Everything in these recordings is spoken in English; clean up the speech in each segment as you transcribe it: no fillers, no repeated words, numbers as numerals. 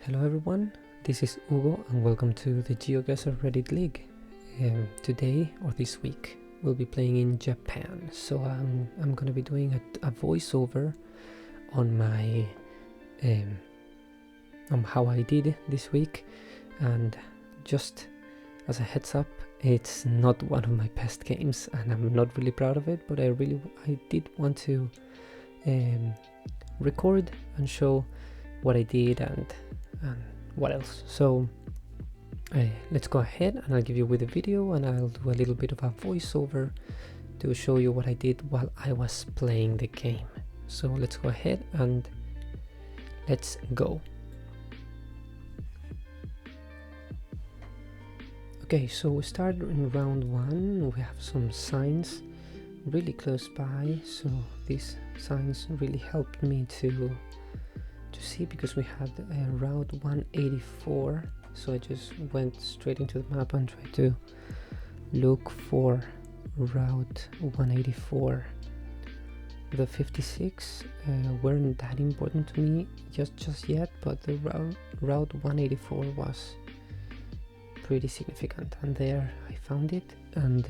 Hello everyone, this is Hugo and welcome to the GeoGuessr Reddit League. Today, or this week, we'll be playing in Japan. So I'm gonna be doing a voiceover on my on how I did this week, and just as a heads up, it's not one of my best games and I'm not really proud of it, but I did want to record and show what I did and what else. So let's go ahead and I'll give you with a video and I'll do a little bit of a voiceover to show you what I did while I was playing the game. So let's go ahead and let's go. Okay, so we start in round one. We have some signs really close by, so these signs really helped me to see, because we had route 184, so I just went straight into the map and tried to look for route 184. The 56 weren't that important to me just yet, but the route 184 was pretty significant, and there I found it, and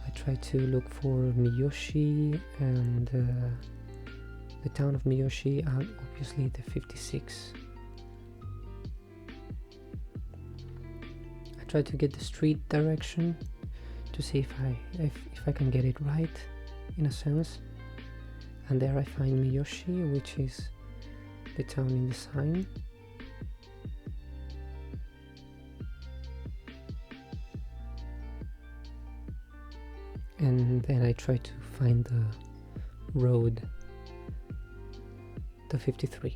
I tried to look for Miyoshi and the town of Miyoshi, and obviously the 56. I tried to get the street direction to see if I can get it right, in a sense. And there I find Miyoshi, which is the town in the sign. And then I try to find the road, the 56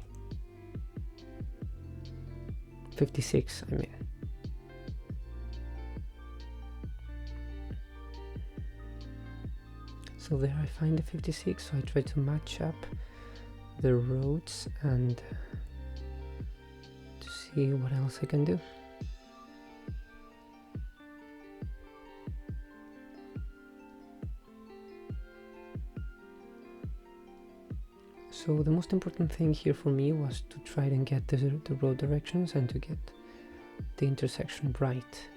I mean. So there I find the 56, so I try to match up the roads and to see what else I can do. So the most important thing here for me was to try and get the road directions and to get the intersection right.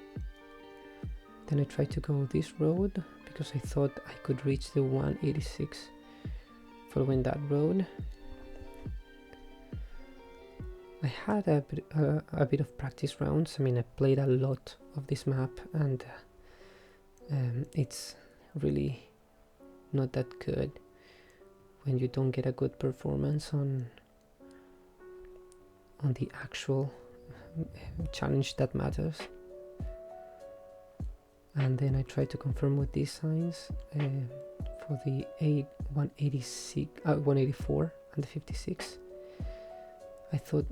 Then I tried to go this road because I thought I could reach the 186 following that road. I had a bit of practice rounds. I mean, I played a lot of this map, and it's really not that good when you don't get a good performance on the actual challenge that matters. And then I tried to confirm with these signs for the 184 and the 56. I thought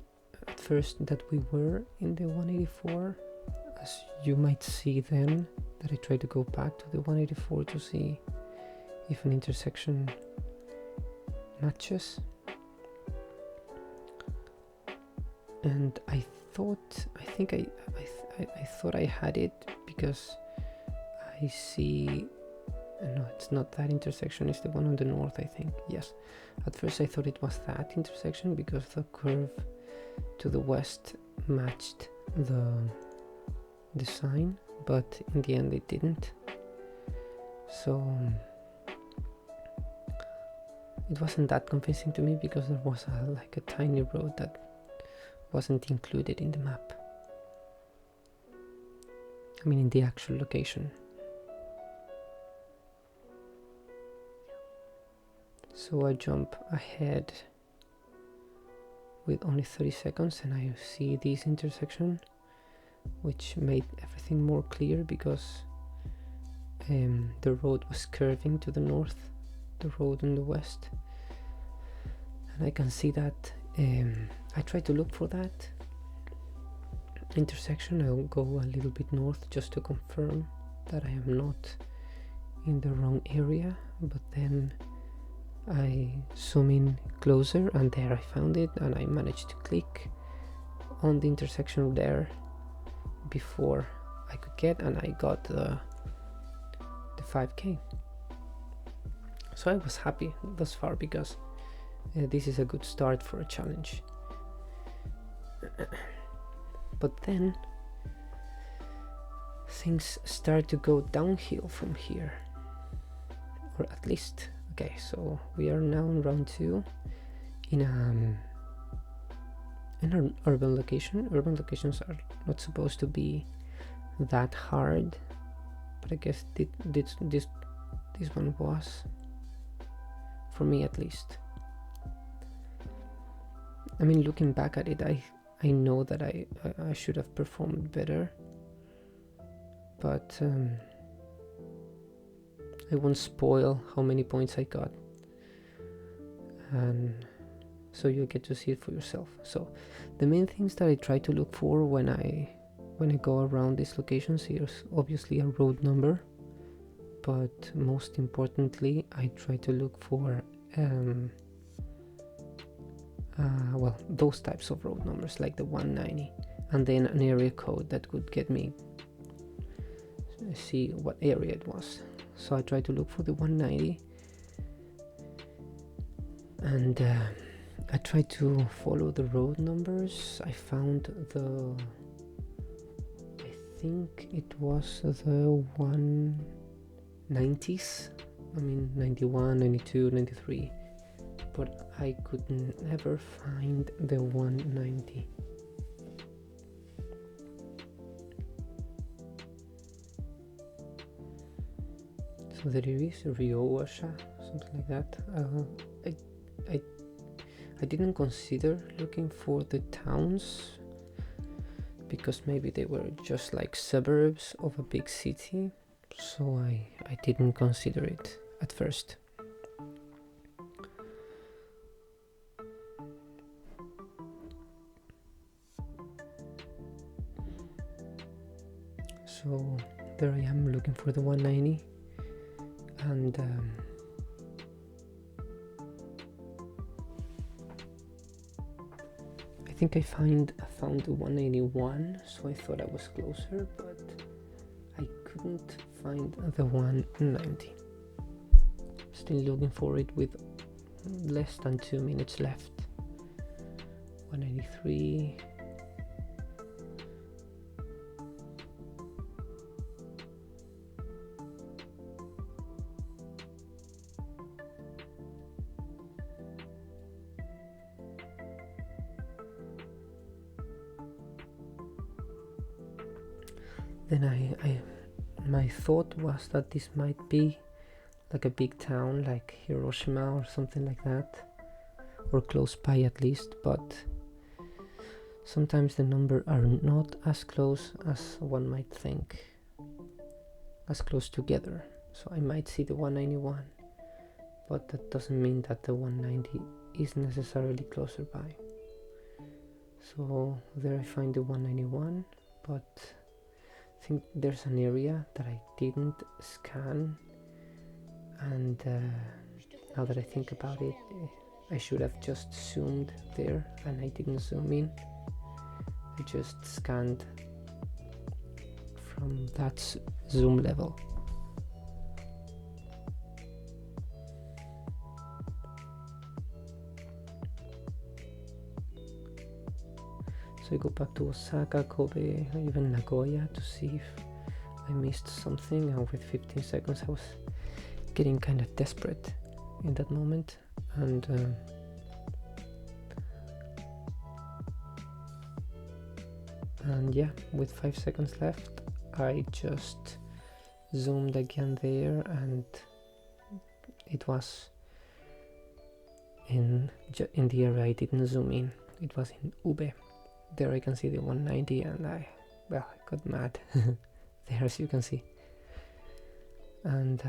at first that we were in the 184, as you might see then, that I tried to go back to the 184 to see if an intersection matches. And I thought I had it, because I see, no, it's not that intersection, it's the one on the north, I think. Yes, at first I thought it was that intersection because the curve to the west matched the sign, but in the end it didn't. So it wasn't that convincing to me, because there was like a tiny road that wasn't included in the map. I mean, in the actual location. So I jump ahead with only 30 seconds and I see this intersection, which made everything more clear, because the road was curving to the north, the road in the west, and I can see that. I try to look for that intersection. I'll go a little bit north just to confirm that I am not in the wrong area, but then I zoom in closer and there I found it, and I managed to click on the intersection there before I could get, and I got the 5k. So I was happy thus far, because this is a good start for a challenge. But then things start to go downhill from here, or at least, okay, so we are now in round 2 in an urban location. Urban locations are not supposed to be that hard, but I guess this one was, for me at least. I mean, looking back at it, I know that I should have performed better, but I won't spoil how many points I got, and so you'll get to see it for yourself. So the main things that I try to look for when I go around these locations, here's obviously a road number, but most importantly I try to look for well, those types of road numbers like the 190, and then an area code that could get me see what area it was. So I try to look for the 190, and I try to follow the road numbers. I found I think it was the 190s, I mean 91, 92, 93, but I could never find the 190. So there is GeoGuessr, something like that. I didn't consider looking for the towns because maybe they were just like suburbs of a big city, so I didn't consider it at first. So there I am looking for the 190, and I think I found the 181, so I thought I was closer, but I couldn't find the 190. Still looking for it with less than 2 minutes left. 193. Then my thought was that this might be like a big town like Hiroshima or something like that, or close by at least, but sometimes the numbers are not as close as one might think, as close together. So I might see the 191, but that doesn't mean that the 190 is necessarily closer by. So there I find the 191, but I think there's an area that I didn't scan, and now that I think about it, I should have just zoomed there, and I didn't zoom in. I just scanned from that zoom level. So I go back to Osaka, Kobe, even Nagoya to see if I missed something, and with 15 seconds I was getting kind of desperate in that moment, and yeah, with 5 seconds left I just zoomed again there, and it was in the area I didn't zoom in. It was in Ube. There I can see the 190, and I got mad there, as you can see, and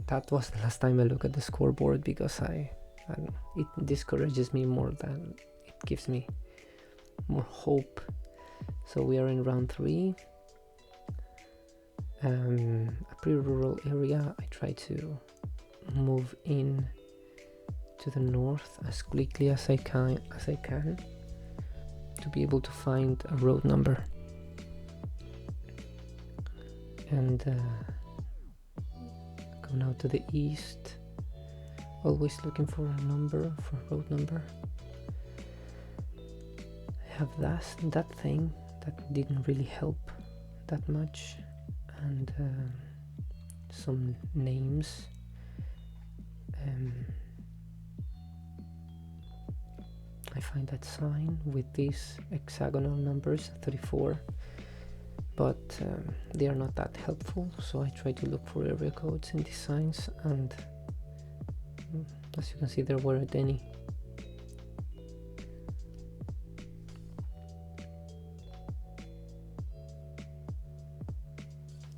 that was the last time I look at the scoreboard, because it discourages me more than it gives me more hope. So we are in round 3, a pretty rural area. I try to move in to the north as quickly as I can to be able to find a road number, and go now to the east, always looking for a road number, have that thing that didn't really help that much, and some names. I find that sign with these hexagonal numbers 34, but they are not that helpful, so I try to look for area codes in these signs, and as you can see, there weren't any.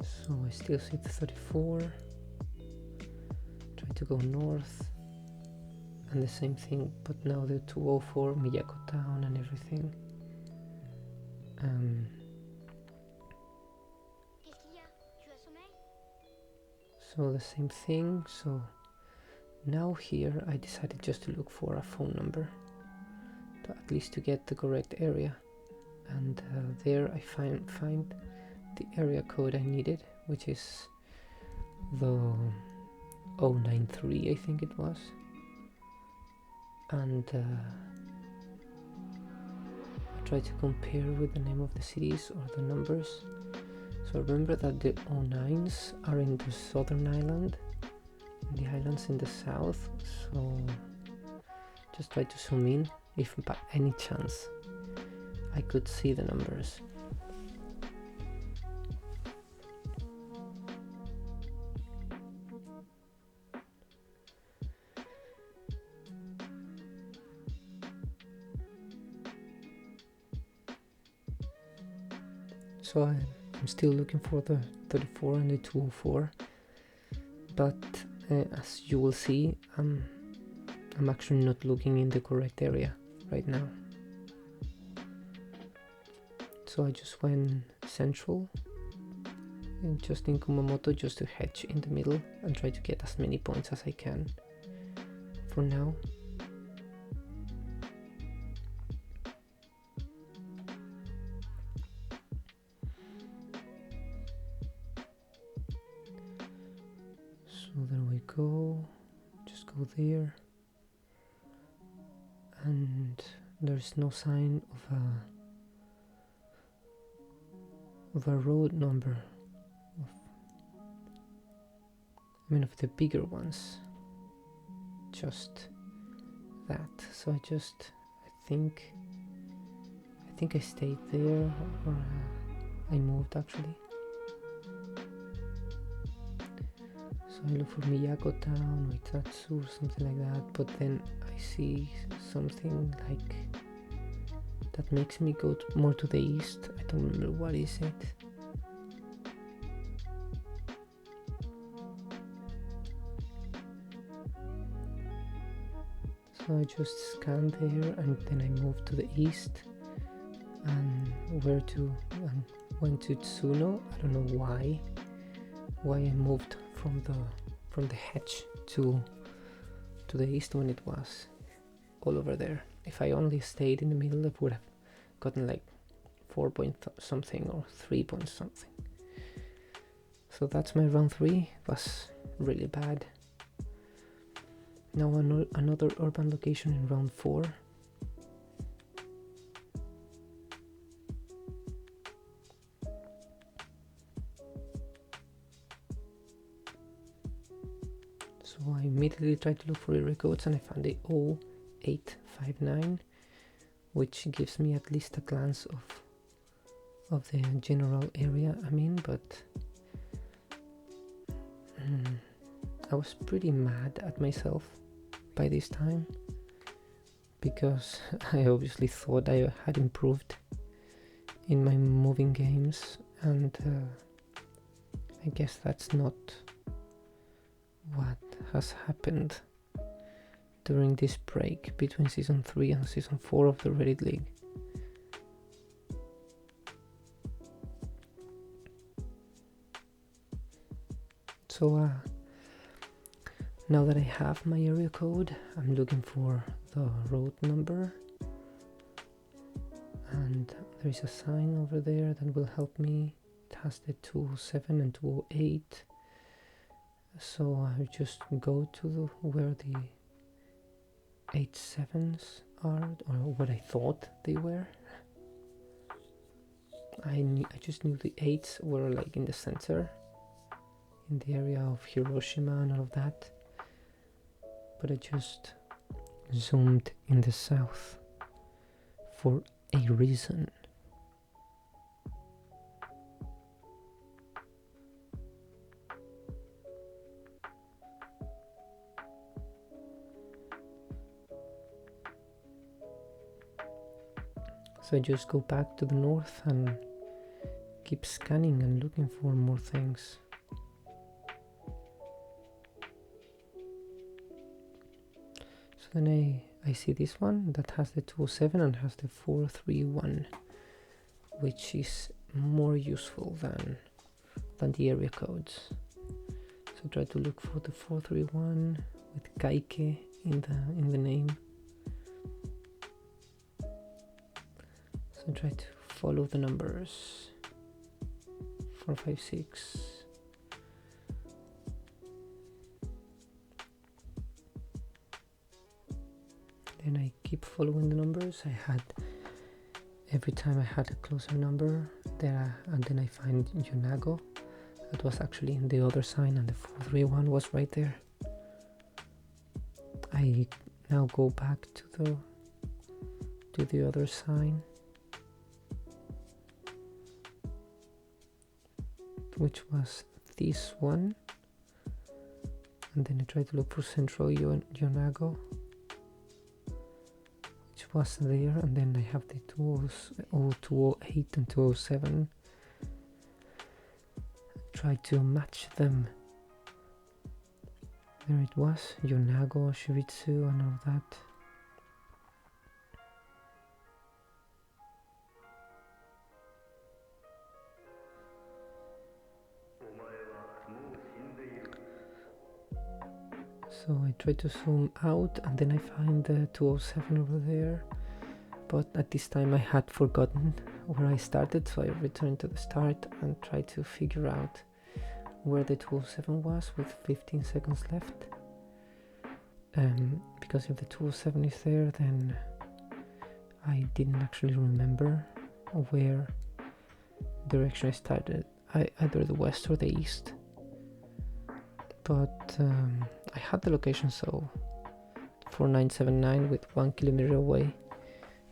So I still see the 34, try to go north, and the same thing, but now the 204, Miyako Town and everything. So the same thing, so now here I decided just to look for a phone number, at least to get the correct area, and there I find the area code I needed, which is the 093, I think it was. And I try to compare with the name of the cities or the numbers. So remember that the 09s are in the southern island, the islands in the south, so just try to zoom in if by any chance I could see the numbers. So I'm still looking for the 34 and the 204, but as you will see, I'm actually not looking in the correct area right now. So I just went central, and just in Kumamoto, just to hedge in the middle and try to get as many points as I can for now. So there we go, just go there, and there's no sign of a road number, of the bigger ones, just that. So I think I stayed there, or I moved actually. So I look for Miyako Town, Itatsu, something like that, but then I see something like that makes me go more to the east. I don't remember what is it. So I just scanned there, and then I moved to the east, and went to Tsuno. I don't know why I moved from the hedge to the east when it was all over there. If I only stayed in the middle, I would have gotten like 4 point something or 3 point something. So that's my round 3. It was really bad. Now another urban location in round 4. So I immediately tried to look for area codes, and I found the 0859, which gives me at least a glance of the general area I'm in, but I was pretty mad at myself by this time, because I obviously thought I had improved in my moving games, and I guess that's not what has happened during this break between season 3 and season 4 of the Reddit League. So now that I have my area code, I'm looking for the road number, and there is a sign over there that will help me. It has the 207 and 208, so I just go to where the 87s are, or what I thought they were, I just knew the 8s were like in the center, in the area of Hiroshima and all of that, but I just zoomed in the south for a reason. So I just go back to the north and keep scanning and looking for more things. So then I see this one that has the 207 and has the 431, which is more useful than the area codes. So try to look for the 431 with Kaike in the name. So try to follow the numbers. 456. Then I keep following the numbers. Every time I had a closer number there, and then I find Yonago. That was actually in the other sign, and the 431 was right there. I now go back to the other sign, which was this one, and then I try to look for Central Yonago, which was there, and then I have the 208 and 207. Try to match them. There it was, Yonago, Shibitsu and all that. So I try to zoom out, and then I find the 207 over there, but at this time I had forgotten where I started, so I returned to the start and tried to figure out where the 207 was with 15 seconds left. Because if the 207 is there, then I didn't actually remember where direction I started, either the west or the east. But I had the location, so 4979 with 1 kilometer away,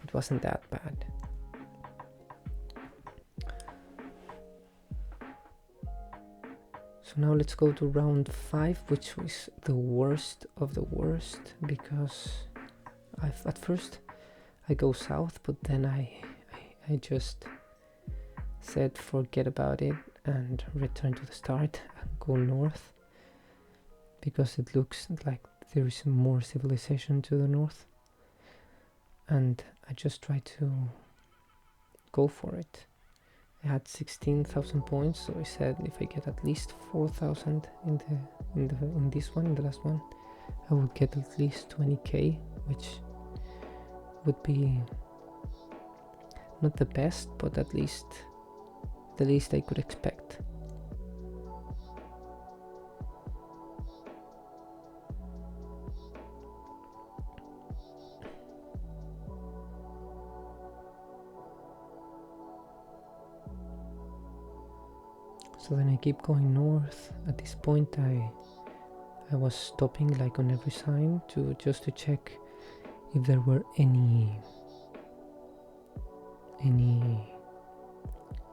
it wasn't that bad. So now let's go to round 5, which was the worst of the worst, because at first I go south, but then I just said forget about it and return to the start and go north, because it looks like there is more civilization to the north, and I just try to go for it. I had 16,000 points, so I said if I get at least 4,000 in this one, in the last one, I would get at least 20k, which would be not the best, but at least the least I could expect. So then I keep going north. At this point I was stopping like on every sign just to check if there were any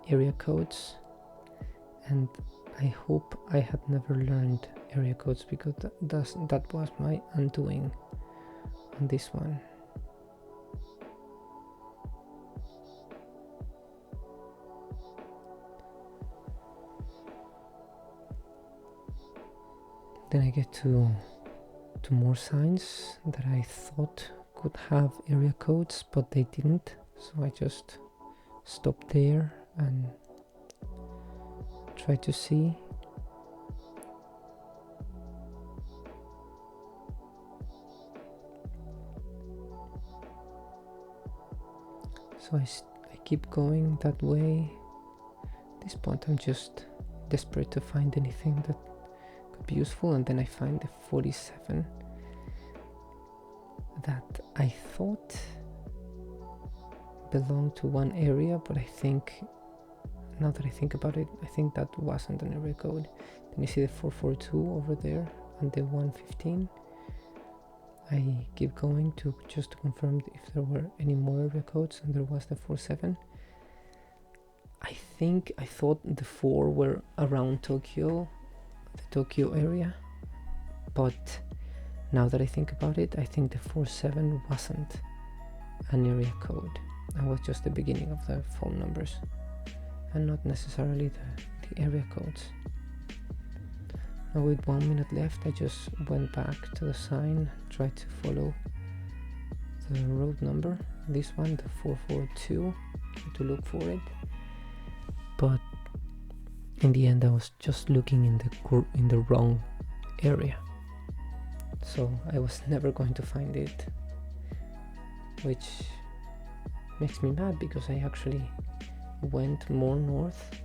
area codes, and I hope I had never learned area codes, because that was my undoing on this one. Then I get to more signs that I thought could have area codes, but they didn't, so I just stopped there and tried to see. So I keep going that way. At this point I'm just desperate to find anything that could be useful, and then I find the 47 that I thought belonged to one area, but I think now that I think about it, I think that wasn't an area code. Then you see the 442 over there and the 115. I keep going to just to confirm if there were any more area codes, and there was the 47. I thought the 4 were around Tokyo, the Tokyo area, but now that I think about it, I think the 47 wasn't an area code. It was just the beginning of the phone numbers and not necessarily the area codes. Now with 1 minute left, I just went back to the sign, tried to follow the road number, this one, the 442, to look for it. But in the end, I was just looking in the wrong area, so I was never going to find it, which makes me mad because I actually went more north.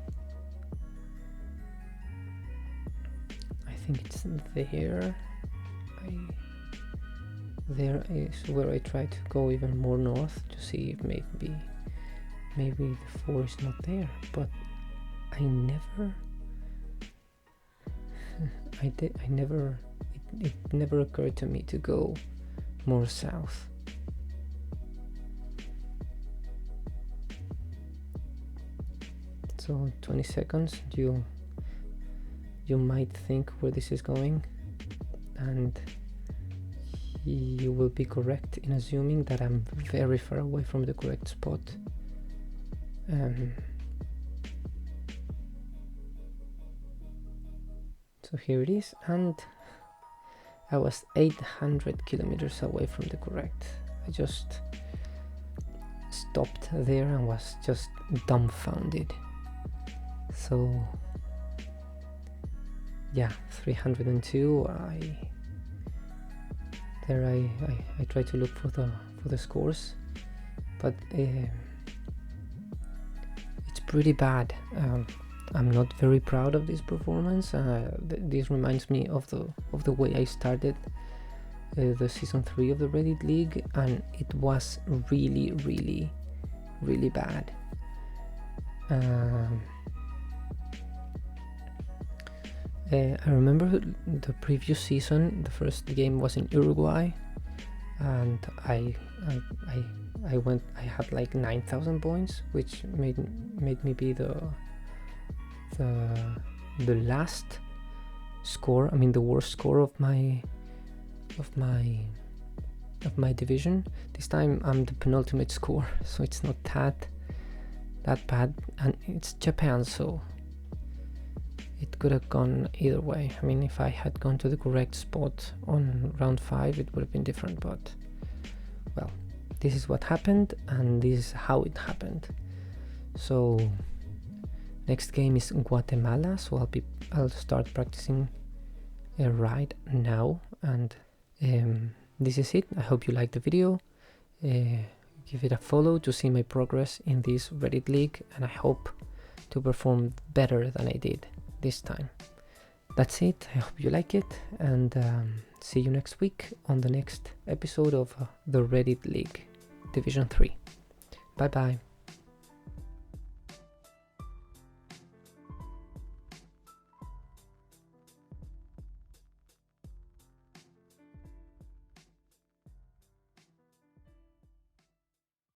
I think it's there. There is where I tried to go even more north to see if maybe the 4 is not there, but I never it never occurred to me to go more south. So 20 seconds, you might think where this is going, and you will be correct in assuming that I'm very far away from the correct spot. So here it is, and I was 800 kilometers away from the correct. I just stopped there and was just dumbfounded. So yeah, 302. I tried to look for the scores, but it's pretty bad. I'm not very proud of this performance. This reminds me of the way I started the season 3 of the Reddit League, and it was really, really, really bad. I remember the previous season, the first game was in Uruguay, and I had like 9,000 points, which made me be the last score. I mean, the worst score of my division. This time I'm the penultimate score, so it's not that bad, and it's Japan, so it could have gone either way. I mean, if I had gone to the correct spot on round 5, it would have been different, but well, this is what happened, and this is how it happened. So next game is Guatemala, so I'll start practicing right now, and this is it. I hope you liked the video. Give it a follow to see my progress in this Reddit League, and I hope to perform better than I did this time. That's it. I hope you like it, and see you next week on the next episode of the Reddit League Division 3. Bye bye.